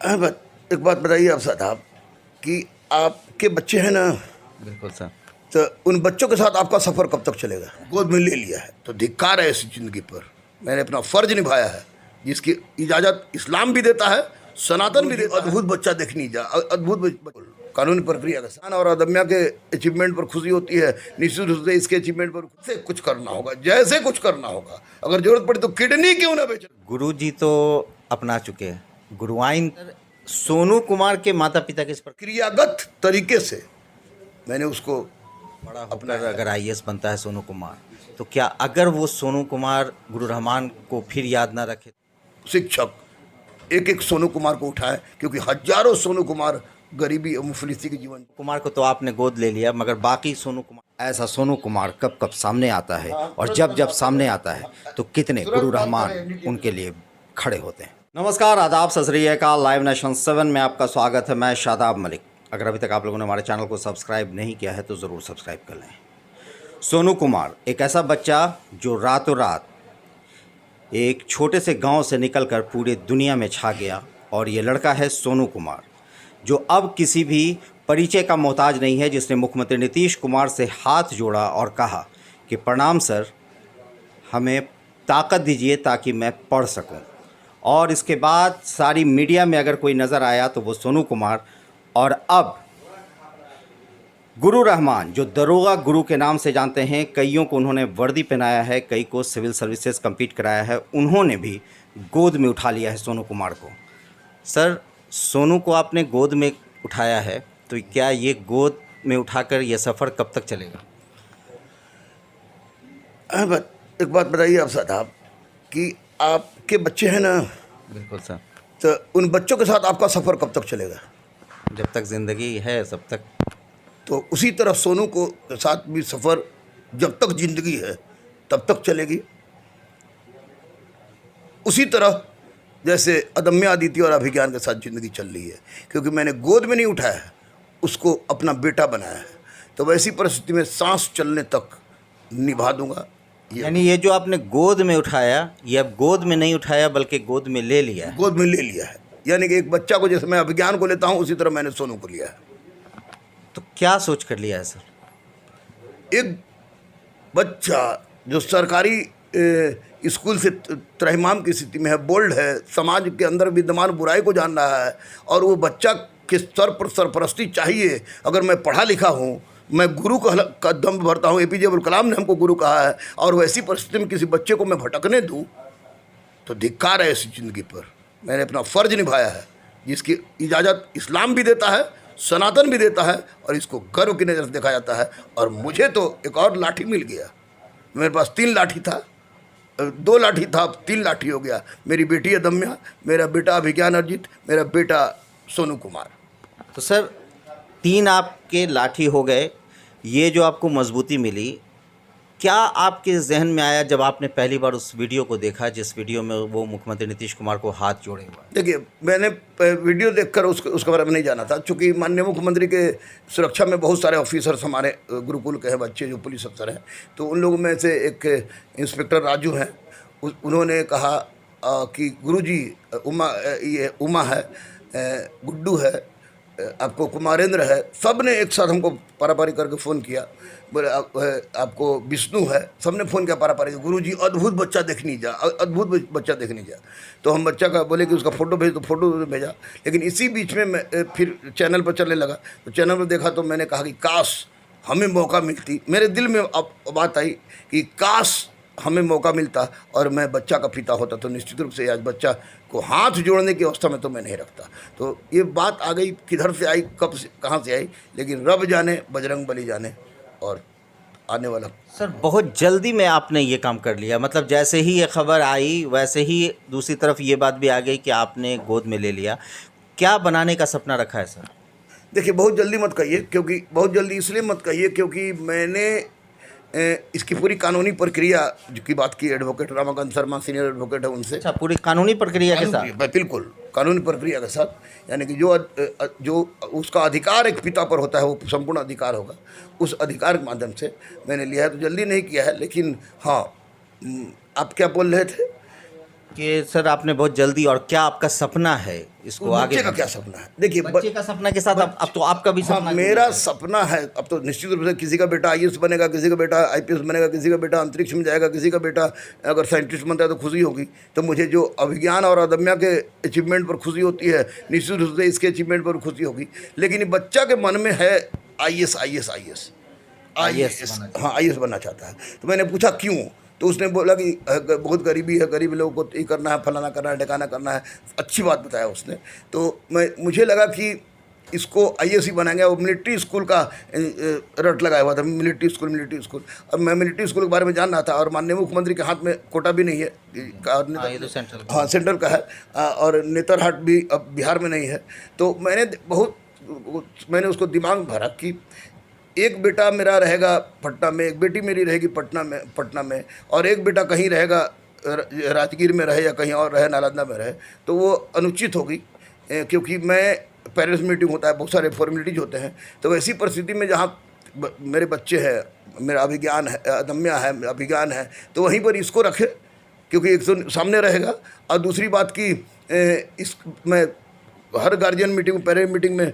एक बात बताइए आप साहब कि आपके बच्चे हैं ना, बिल्कुल सर। तो उन बच्चों के साथ आपका सफ़र कब तक चलेगा? गोद में ले लिया है तो धिक्कार है ऐसी ज़िंदगी पर। मैंने अपना फ़र्ज निभाया है जिसकी इजाज़त इस्लाम भी देता है, सनातन भी देता है। अद्भुत बच्चा देखनी जा, कानूनी प्रक्रिया का सान और अदम्या के अचीवमेंट पर खुशी होती है। निश्चित रूप से इसके अचीवमेंट पर खुद से कुछ करना होगा, जैसे कुछ करना होगा। अगर जरूरत पड़ी तो किडनी क्यों ना बेचे। गुरु जी तो अपना चुके हैं। गुरुआइन सोनू कुमार के माता पिता के इस पर क्रियागत तरीके से मैंने उसको बड़ा होकर अगर आईएएस बनता है सोनू कुमार, तो क्या अगर वो सोनू कुमार गुरु रहमान को फिर याद ना रखे? शिक्षक एक एक सोनू कुमार को उठाए, क्योंकि हजारों सोनू कुमार गरीबी और मुफलिसी के जीवन। कुमार को तो आपने गोद ले लिया, मगर बाकी सोनू कुमार, ऐसा सोनू कुमार कब कब सामने आता है, और जब जब सामने आता है तो कितने गुरु रहमान उनके लिए खड़े होते हैं। नमस्कार, आदाब, सत श्री अकाल। लाइव नेशन 7 में आपका स्वागत है। मैं शादाब मलिक। अगर अभी तक आप लोगों ने हमारे चैनल को सब्सक्राइब नहीं किया है तो ज़रूर सब्सक्राइब कर लें। सोनू कुमार एक ऐसा बच्चा जो रातों रात एक छोटे से गांव से निकलकर पूरी दुनिया में छा गया, और ये लड़का है सोनू कुमार, जो अब किसी भी परिचय का मोहताज नहीं है, जिसने मुख्यमंत्री नीतीश कुमार से हाथ जोड़ा और कहा कि प्रणाम सर, हमें ताकत दीजिए ताकि मैं पढ़ सकूं। और इसके बाद सारी मीडिया में अगर कोई नज़र आया तो वो सोनू कुमार। और अब गुरु रहमान, जो दरोगा गुरु के नाम से जानते हैं, कईयों को उन्होंने वर्दी पहनाया है, कई को सिविल सर्विसेज कंप्लीट कराया है, उन्होंने भी गोद में उठा लिया है सोनू कुमार को। सर, सोनू को आपने गोद में उठाया है, तो क्या ये गोद में उठाकर ये सफ़र कब तक चलेगा? एक बात बताइए आप साहब कि आपके बच्चे हैं ना, बिल्कुल सर। तो उन बच्चों के साथ आपका सफ़र कब तक चलेगा? जब तक ज़िंदगी है तब तक। तो उसी तरह सोनू को साथ भी सफ़र जब तक ज़िंदगी है तब तक चलेगी। उसी तरह जैसे अदम्य आदित्य और अभिज्ञान के साथ ज़िंदगी चल रही है, क्योंकि मैंने गोद में नहीं उठाया है, उसको अपना बेटा बनाया है। तो वैसी परिस्थिति में सांस चलने तक निभा दूंगा। यानी ये जो आपने गोद में उठाया, ये अब गोद में नहीं उठाया बल्कि गोद में ले लिया है। गोद में ले लिया है, यानी कि एक बच्चा को जैसे मैं अभिज्ञान को लेता हूँ, उसी तरह मैंने सोनू को लिया है। तो क्या सोच कर लिया है सर? एक बच्चा जो सरकारी स्कूल से त्रहिमाम की स्थिति में है, बोल्ड है, समाज के अंदर विद्यमान बुराई को जान रहा है, और वो बच्चा के स्तर पर सरपरस्ती चाहिए। अगर मैं पढ़ा लिखा हूँ, मैं गुरु का दम भरता हूँ, एपीजे अब्दुल कलाम ने हमको गुरु कहा है, और वैसी परिस्थिति में किसी बच्चे को मैं भटकने दूँ तो धिक्कार है ऐसी ज़िंदगी पर। मैंने अपना फ़र्ज निभाया है जिसकी इजाज़त इस्लाम भी देता है, सनातन भी देता है, और इसको गर्व की नज़र से देखा जाता है। और मुझे तो एक और लाठी मिल गया। मेरे पास 3 लाठी था, 2 लाठी था, अब 3 लाठी हो गया। मेरी बेटी अदम्या, मेरा बेटा अभिज्ञान अर्जित, मेरा बेटा सोनू कुमार। तो सर, 3 आपके लाठी हो गए। ये जो आपको मजबूती मिली, क्या आपके जहन में आया जब आपने पहली बार उस वीडियो को देखा, जिस वीडियो में वो मुख्यमंत्री नीतीश कुमार को हाथ जोड़े हुआ? देखिए, मैंने वीडियो देखकर उसके बारे में नहीं जाना था, चूँकि माननीय मुख्यमंत्री के सुरक्षा में बहुत सारे ऑफिसर्स हमारे गुरुकुल के हैं, बच्चे जो पुलिस अफसर हैं। तो उन लोगों में से एक इंस्पेक्टर राजू हैं, उन्होंने कहा कि गुरुजी, ये उमा है, गुड्डू है, आपको कुमारेंद्र है, सब ने एक साथ हमको पारापारी करके फ़ोन किया। बोले आपको विष्णु है, सब ने फ़ोन किया पारापारी, गुरुजी अद्भुत बच्चा देखनी जा, अद्भुत बच्चा देखनी जा। तो हम बच्चा का बोले कि उसका फ़ोटो भेज, तो फ़ोटो भेजा। लेकिन इसी बीच में मैं फिर चैनल पर चलने लगा, तो चैनल पर देखा तो मैंने कहा कि काश हमें मौका मिलती। मेरे दिल में अब बात आई कि काश हमें मौका मिलता और मैं बच्चा का पिता होता, तो निश्चित रूप से आज बच्चा को हाथ जोड़ने की अवस्था में तो मैं नहीं रखता। तो ये बात आ गई, किधर से आई, कब से, कहाँ से आई, लेकिन रब जाने, बजरंग बली जाने। और आने वाला सर, बहुत जल्दी में आपने ये काम कर लिया। मतलब जैसे ही ये खबर आई, वैसे ही दूसरी तरफ ये बात भी आ गई कि आपने गोद में ले लिया। क्या बनाने का सपना रखा है सर? देखिए, बहुत जल्दी मत कहिए, क्योंकि बहुत जल्दी इसलिए मत कहिए क्योंकि मैंने इसकी पूरी कानूनी प्रक्रिया की बात की। Advocate Ramakant Sharma senior advocate है, उनसे। अच्छा, पूरी कानूनी प्रक्रिया के साथ? बिल्कुल कानूनी प्रक्रिया के साथ, यानी कि जो उसका अधिकार एक पिता पर होता है, वो संपूर्ण अधिकार होगा। उस अधिकार के माध्यम से मैंने लिया है। तो जल्दी नहीं किया है, लेकिन हाँ, आप क्या बोल रहे थे? कि सर आपने बहुत जल्दी, और क्या आपका सपना है इसको आगे बच्चे का क्या सपना है? देखिए, बच्चे का सपना के साथ अब तो आपका भी हाँ, सपना मेरा सपना है। अब तो निश्चित रूप से किसी का बेटा आईएएस बनेगा, किसी का बेटा आईपीएस बनेगा, किसी का बेटा अंतरिक्ष में जाएगा, किसी का बेटा अगर साइंटिस्ट बनता है तो खुशी होगी। तो मुझे जो अभिज्ञान और अदम्या के अचीवमेंट पर खुशी होती है, निश्चित रूप से इसके अचीवमेंट पर खुशी होगी। लेकिन ये बच्चा के मन में है आईएएस आईएएस आईएएस आईएएस, हाँ आईएएस बनना चाहता है। तो मैंने पूछा क्यों, तो उसने बोला कि बहुत गरीबी है, गरीब लोगों को ये करना है, फलाना करना है, ढकाना करना है। अच्छी बात बताया उसने। तो मुझे लगा कि इसको आईएएस ही बनाएंगे। वो मिलिट्री स्कूल का रट लगाया हुआ था, मिलिट्री स्कूल। अब मैं मिलिट्री स्कूल के बारे में जान रहा था, और माननीय मुख्यमंत्री के हाथ में कोटा भी नहीं है, ये तो सेंट्रल, हाँ सेंट्रल का है, और नेतरहाट भी अब बिहार में नहीं है। तो मैंने उसको दिमाग में भरा कि एक बेटा मेरा रहेगा पटना में, एक बेटी मेरी रहेगी पटना में, और एक बेटा कहीं रहेगा राजगीर में रहे या कहीं और रहे, नालंदा में रहे, तो वो अनुचित होगी। क्योंकि मैं पेरेंट्स मीटिंग होता है, बहुत सारे फॉर्मेलिटीज होते हैं। तो वैसी परिस्थिति में जहाँ मेरे बच्चे हैं, मेरा अभिज्ञान है, अदम्या है, अभिज्ञान है, तो वहीं पर इसको रखे, क्योंकि एक तो सामने रहेगा। और दूसरी बात कि मैं हर गार्जियन मीटिंग, पेरेंट मीटिंग में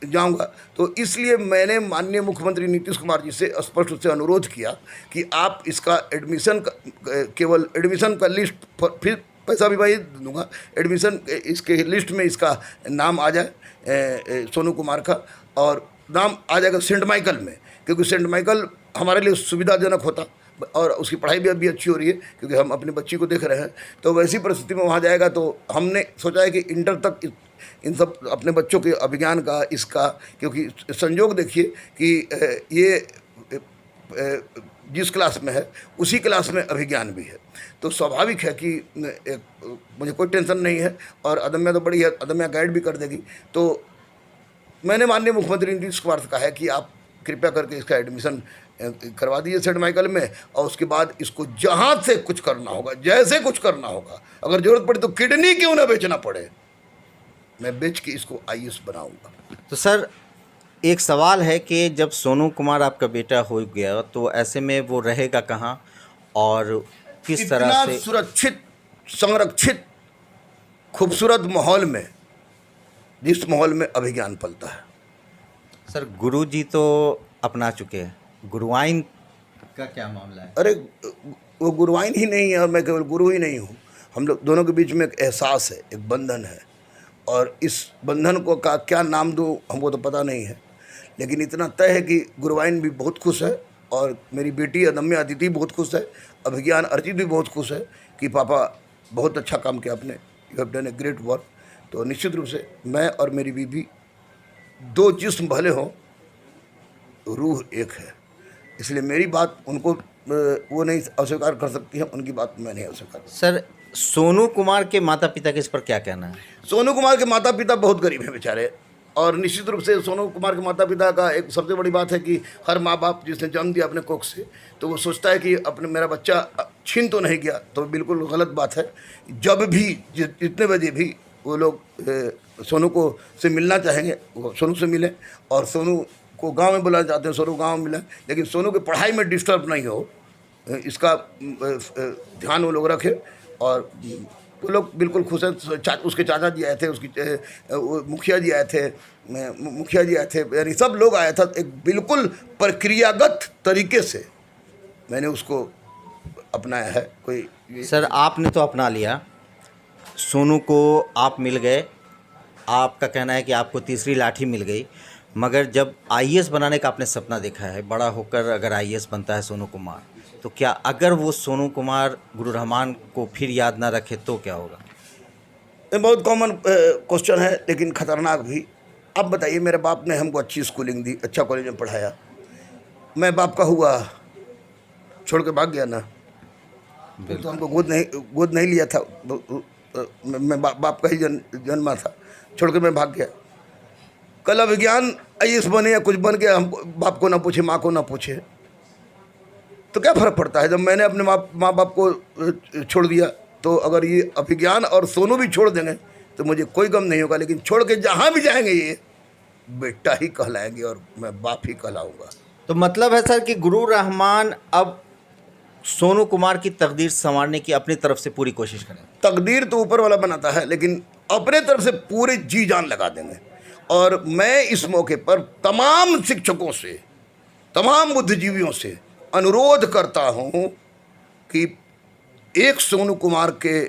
जाऊंगा। तो इसलिए मैंने माननीय मुख्यमंत्री नीतीश कुमार जी से स्पष्ट रूप से अनुरोध किया कि आप इसका एडमिशन केवल एडमिशन का लिस्ट, फिर पैसा भी मैं दूंगा, एडमिशन इसके लिस्ट में इसका नाम आ जाए, सोनू कुमार का, और नाम आ जाएगा सेंट माइकल में, क्योंकि सेंट माइकल हमारे लिए सुविधाजनक होता, और उसकी पढ़ाई भी अभी अच्छी हो रही है, क्योंकि हम अपनी बच्ची को देख रहे हैं। तो वैसी परिस्थिति में वहाँ जाएगा। तो हमने सोचा है कि इंटर तक इन सब अपने बच्चों के अभिज्ञान का, इसका, क्योंकि संयोग देखिए कि ये जिस क्लास में है उसी क्लास में अभिज्ञान भी है। तो स्वाभाविक है कि मुझे कोई टेंशन नहीं है, और अदम्या तो बड़ी है, अदम्या गाइड भी कर देगी। तो मैंने माननीय मुख्यमंत्री नीतीश कुमार से कहा है कि आप कृपया करके इसका एडमिशन करवा दीजिए सेंट माइकल में, और उसके बाद इसको जहाँ से कुछ करना होगा, जैसे कुछ करना होगा, अगर जरूरत पड़े तो किडनी क्यों ना बेचना पड़े, मैं बेच के इसको आईएएस बनाऊंगा। तो सर एक सवाल है कि जब सोनू कुमार आपका बेटा हो गया, तो ऐसे में वो रहेगा कहाँ और किस तरह से? सुरक्षित, संरक्षित, खूबसूरत माहौल में, जिस माहौल में अभिज्ञान पलता है। सर गुरुजी तो अपना चुके हैं, गुरुआइन का क्या मामला है? अरे वो गुरुआइन ही नहीं है, और मैं केवल गुरु ही नहीं हूँ। हम लोग दोनों के बीच में एक एहसास है, एक बंधन है, और इस बंधन को का क्या नाम दूँ हमको तो पता नहीं है। लेकिन इतना तय है कि गुरुवाइन भी बहुत खुश है, और मेरी बेटी अदम्या अदिति बहुत खुश है, अभिज्ञान अर्जित भी बहुत खुश है कि पापा बहुत अच्छा काम किया आपने, you have done a great work. तो निश्चित रूप से मैं और मेरी बीबी, दो जिस्म भले हों, रूह एक है। इसलिए मेरी बात उनको वो नहीं अस्वीकार कर सकती है, उनकी बात मैं नहीं अस्वीकार कर। सर सोनू कुमार के माता पिता के इस पर क्या कहना है? सोनू कुमार के माता पिता बहुत गरीब हैं बेचारे, और निश्चित रूप से सोनू कुमार के माता पिता का एक सबसे बड़ी बात है कि हर माँ बाप जिसने जन्म दिया अपने कोख से, तो वो सोचता है कि अपने मेरा बच्चा छीन तो नहीं गया। तो बिल्कुल गलत बात है। जब भी जितने बजे भी वो लोग सोनू को से मिलना चाहेंगे, वो सोनू से मिलें, और सोनू को गांव में बुलाना चाहते हैं, सोनू गांव में मिलें, लेकिन सोनू की पढ़ाई में डिस्टर्ब नहीं हो, इसका ध्यान वो लोग रखें। और वो लोग बिल्कुल खुश हैं। उसके चाचा जी आए थे, उसकी मुखिया जी आए थे, यानी सब लोग आए थे। एक बिल्कुल प्रक्रियागत तरीके से मैंने उसको अपनाया है। कोई सर आपने तो अपना लिया, सोनू को आप मिल गए, आपका कहना है कि आपको तीसरी लाठी मिल गई, मगर जब आईएएस बनाने का आपने सपना देखा है, बड़ा होकर अगर आईएएस बनता है सोनू कुमार, तो क्या अगर वो सोनू कुमार गुरु रहमान को फिर याद ना रखे तो क्या होगा? ये बहुत कॉमन क्वेश्चन है, लेकिन ख़तरनाक भी। अब बताइए, मेरे बाप ने हमको अच्छी स्कूलिंग दी, अच्छा कॉलेज में पढ़ाया, मैं बाप का हुआ छोड़ के भाग गया ना, तो हमको गोद नहीं लिया था, मैं बाप का ही जन्मा था, छोड़ के मैं भाग गया। कल अभिज्ञान आईएएस बने या कुछ बन गया, हम बाप को ना पूछे, माँ को ना पूछे, तो क्या फ़र्क पड़ता है? जब मैंने अपने माँ बाप को छोड़ दिया, तो अगर ये अभिज्ञान और सोनू भी छोड़ देंगे तो मुझे कोई गम नहीं होगा। लेकिन छोड़ के जहाँ भी जाएंगे ये बेटा ही कहलाएंगे, और मैं बाप ही कहलाऊँगा। तो मतलब है सर कि गुरु रहमान अब सोनू कुमार की तकदीर संवारने की अपनी तरफ से पूरी कोशिश करें। तकदीर तो ऊपर वाला बनाता है, लेकिन अपने तरफ से पूरे जी जान लगा देंगे। और मैं इस मौके पर तमाम शिक्षकों से, तमाम बुद्धिजीवियों से अनुरोध करता हूं कि एक सोनू कुमार के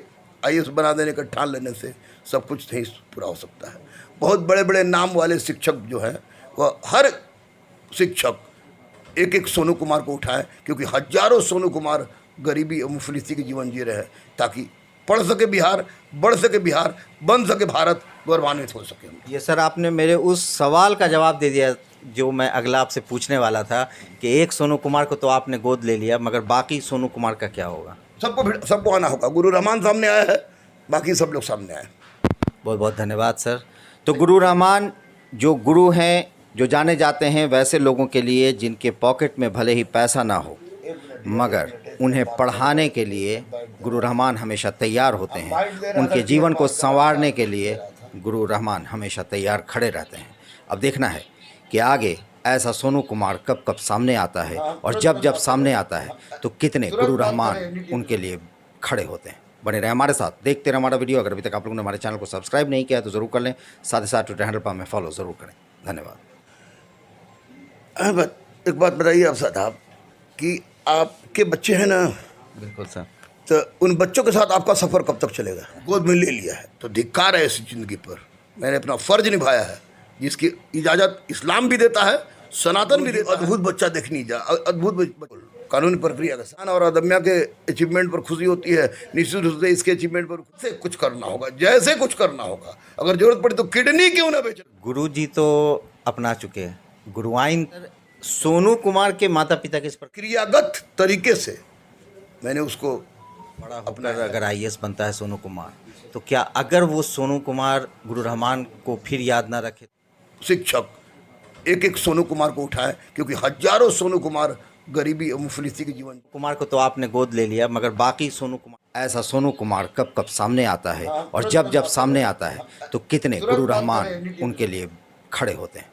आईएएस बना देने का ठान लेने से सब कुछ नहीं पूरा हो सकता है। बहुत बड़े बड़े नाम वाले शिक्षक जो हैं, वह हर शिक्षक एक एक सोनू कुमार को उठाएं, क्योंकि हजारों सोनू कुमार गरीबी और मुफलिसी के जीवन जी रहे हैं, ताकि पढ़ सके बिहार, बढ़ सके बिहार, बन सके भारत, गौरवान्वित हो सके। ये सर आपने मेरे उस सवाल का जवाब दे दिया जो मैं अगला आपसे पूछने वाला था कि एक सोनू कुमार को तो आपने गोद ले लिया, मगर बाकी सोनू कुमार का क्या होगा? सबको आना होगा। गुरु रहमान सामने आया है, बाकी सब लोग सामने आए। बहुत बहुत धन्यवाद सर। तो गुरु रहमान जो गुरु हैं, जो जाने जाते हैं वैसे लोगों के लिए जिनके पॉकेट में भले ही पैसा ना हो, मगर उन्हें पढ़ाने के लिए गुरु रहमान हमेशा तैयार होते हैं। उनके जीवन को संवारने के लिए गुरु रहमान हमेशा तैयार खड़े रहते हैं। अब देखना है कि आगे ऐसा सोनू कुमार कब कब सामने आता है, और जब जब सामने आता है तो कितने गुरु रहमान उनके लिए खड़े होते हैं। बने रहे हमारे साथ, देखते रहे हमारा वीडियो। अगर अभी तक आप लोगों ने हमारे चैनल को सब्सक्राइब नहीं किया तो ज़रूर कर लें, साथ ही साथ ट्विटर हैंडल पर हमें फॉलो ज़रूर करें। धन्यवाद। एक बात बताइए आप साहब, कि आपके बच्चे हैं ना, बिल्कुल सर, तो उन बच्चों के साथ आपका सफ़र कब तक चलेगा? गोद में ले लिया है तो धिक्कार है इस ज़िंदगी पर। मैंने अपना फ़र्ज निभाया है, जिसकी इजाज़त इस्लाम भी देता है, सनातन भी देता है। अद्भुत बच्चा देखनी जा, अद्भुत कानूनी प्रक्रिया का सान और अदम्या के अचीवमेंट पर खुशी होती है, निश्चित रूप से इसके अचीवमेंट पर से कुछ करना होगा, जैसे कुछ करना होगा। अगर जरूरत पड़ी तो किडनी क्यों ना बेचे। गुरु जी तो अपना चुके हैं, गुरुआइन सोनू कुमार के माता पिता के इस पर क्रियागत तरीके से मैंने उसको बड़ा होकर अगर आईएएस बनता है सोनू कुमार, तो क्या अगर वो सोनू कुमार गुरु रहमान को फिर याद ना रखे? शिक्षक एक एक सोनू कुमार को उठाएं, क्योंकि हजारों सोनू कुमार गरीबी और मुफलिसी के जीवन। कुमार को तो आपने गोद ले लिया, मगर बाकी सोनू कुमार, ऐसा सोनू कुमार कब कब सामने आता है, और जब जब सामने आता है तो कितने गुरु रहमान उनके लिए खड़े होते हैं।